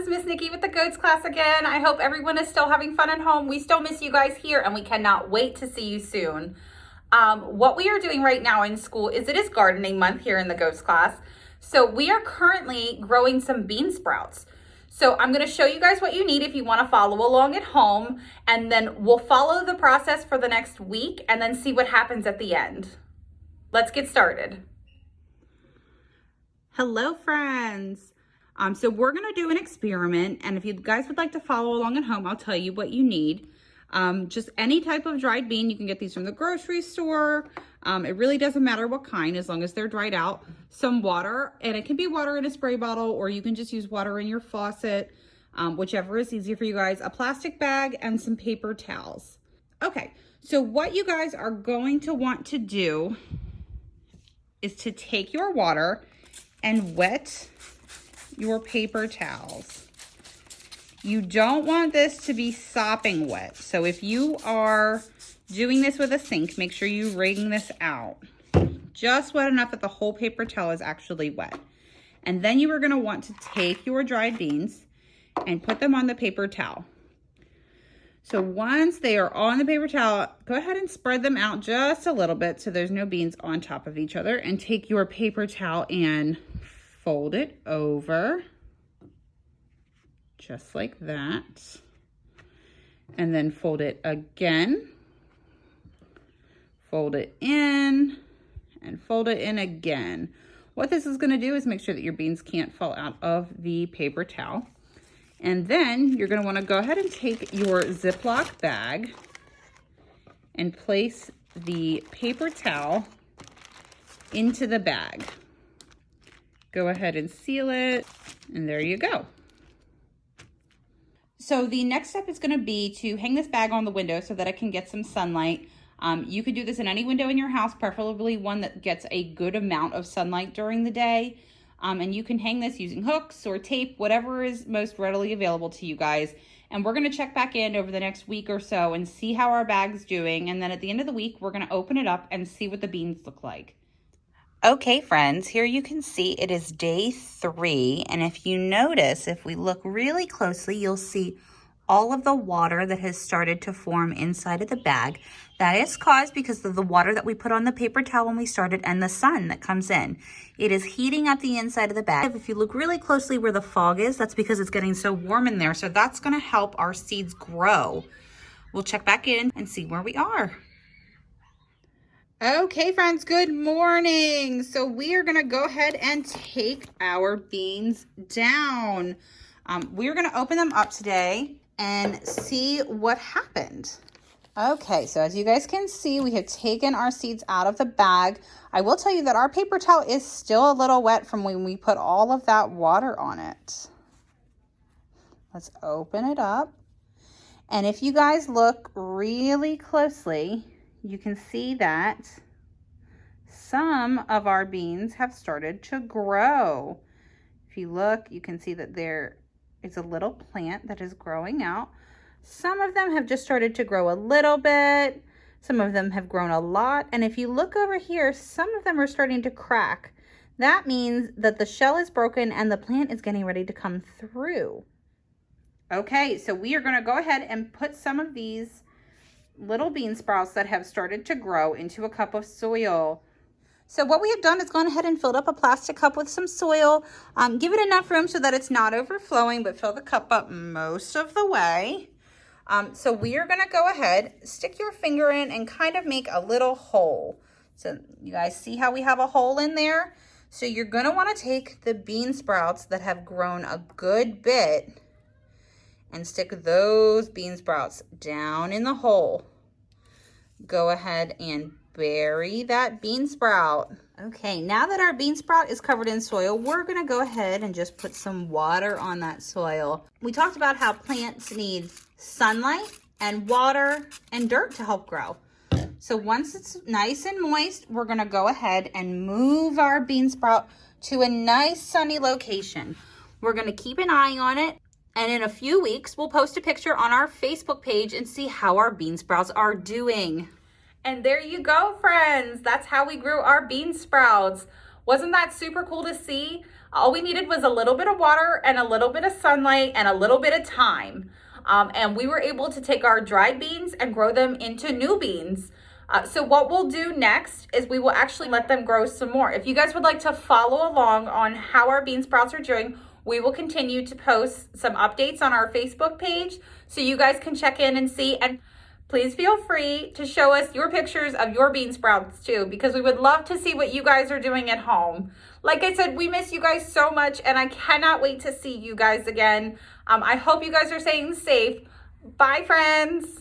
is Miss Nikki with the Goats class again. I hope everyone is still having fun at home. We still miss you guys here and we cannot wait to see you soon. What we are doing right now in school is it is gardening month here in the Goats class. So we are currently growing some bean sprouts. So I'm going to show you guys what you need if you want to follow along at home, and then we'll follow the process for the next week and then see what happens at the end. Let's get started. Hello friends. So we're going to do an experiment, and if you guys would like to follow along at home, I'll tell you what you need. Just any type of dried bean. You can get these from the grocery store. It really doesn't matter what kind, as long as they're dried out. Some water, and it can be water in a spray bottle, or you can just use water in your faucet, whichever is easier for you guys. A plastic bag and some paper towels. Okay, so what you guys are going to want to do is to take your water and wet your paper towels. You don't want this to be sopping wet. So if you are doing this with a sink, make sure you wring this out. Just wet enough that the whole paper towel is actually wet. And then you are going to want to take your dried beans and put them on the paper towel. So once they are on the paper towel, go ahead and spread them out just a little bit so there's no beans on top of each other, and take your paper towel and fold it over just like that, and then fold it again, fold it in, and fold it in again. What this is going to do is make sure that your beans can't fall out of the paper towel. And then you're going to want to go ahead and take your Ziploc bag and place the paper towel into the bag. Go ahead and seal it, and there you go. So the next step is going to be to hang this bag on the window so that it can get some sunlight. You could do this in any window in your house, preferably one that gets a good amount of sunlight during the day. And you can hang this using hooks or tape, whatever is most readily available to you guys. And we're going to check back in over the next week or so and see how our bag's doing. And then at the end of the week, we're going to open it up and see what the beans look like. Okay, friends, here you can see it is day 3. And if you notice, if we look really closely, you'll see all of the water that has started to form inside of the bag. That is caused because of the water that we put on the paper towel when we started and the sun that comes in. It is heating up the inside of the bag. If you look really closely where the fog is, that's because it's getting so warm in there. So that's going to help our seeds grow. We'll check back in and see where we are. Okay, friends, good morning. So we are going to go ahead and take our beans down. We're going to open them up today and see what happened. Okay, so as you guys can see, we have taken our seeds out of the bag. I will tell you that our paper towel is still a little wet from when we put all of that water on it. Let's open it up. And if you guys look really closely, you can see that some of our beans have started to grow. If you look, you can see that there is a little plant that is growing out. Some of them have just started to grow a little bit. Some of them have grown a lot. And if you look over here, some of them are starting to crack. That means that the shell is broken and the plant is getting ready to come through. Okay, so we are going to go ahead and put some of these little bean sprouts that have started to grow into a cup of soil. So what we have done is gone ahead and filled up a plastic cup with some soil. Give it enough room so that it's not overflowing, but fill the cup up most of the way. So we are going to go ahead, stick your finger in and kind of make a little hole. So you guys see how we have a hole in there? So you're going to want to take the bean sprouts that have grown a good bit and stick those bean sprouts down in the hole. Go ahead and bury that bean sprout. Okay, now that our bean sprout is covered in soil, we're going to go ahead and just put some water on that soil. We talked about how plants need sunlight and water and dirt to help grow. So once it's nice and moist, we're going to go ahead and move our bean sprout to a nice sunny location. We're going to keep an eye on it. And in a few weeks, we'll post a picture on our Facebook page and see how our bean sprouts are doing. And there you go, friends. That's how we grew our bean sprouts. Wasn't that super cool to see? All we needed was a little bit of water and a little bit of sunlight and a little bit of time. And we were able to take our dried beans and grow them into new beans. So what we'll do next is we will actually let them grow some more. If you guys would like to follow along on how our bean sprouts are doing, we will continue to post some updates on our Facebook page so you guys can check in and see. And please feel free to show us your pictures of your bean sprouts too, because we would love to see what you guys are doing at home. Like I said, we miss you guys so much, and I cannot wait to see you guys again. I hope you guys are staying safe. Bye, friends.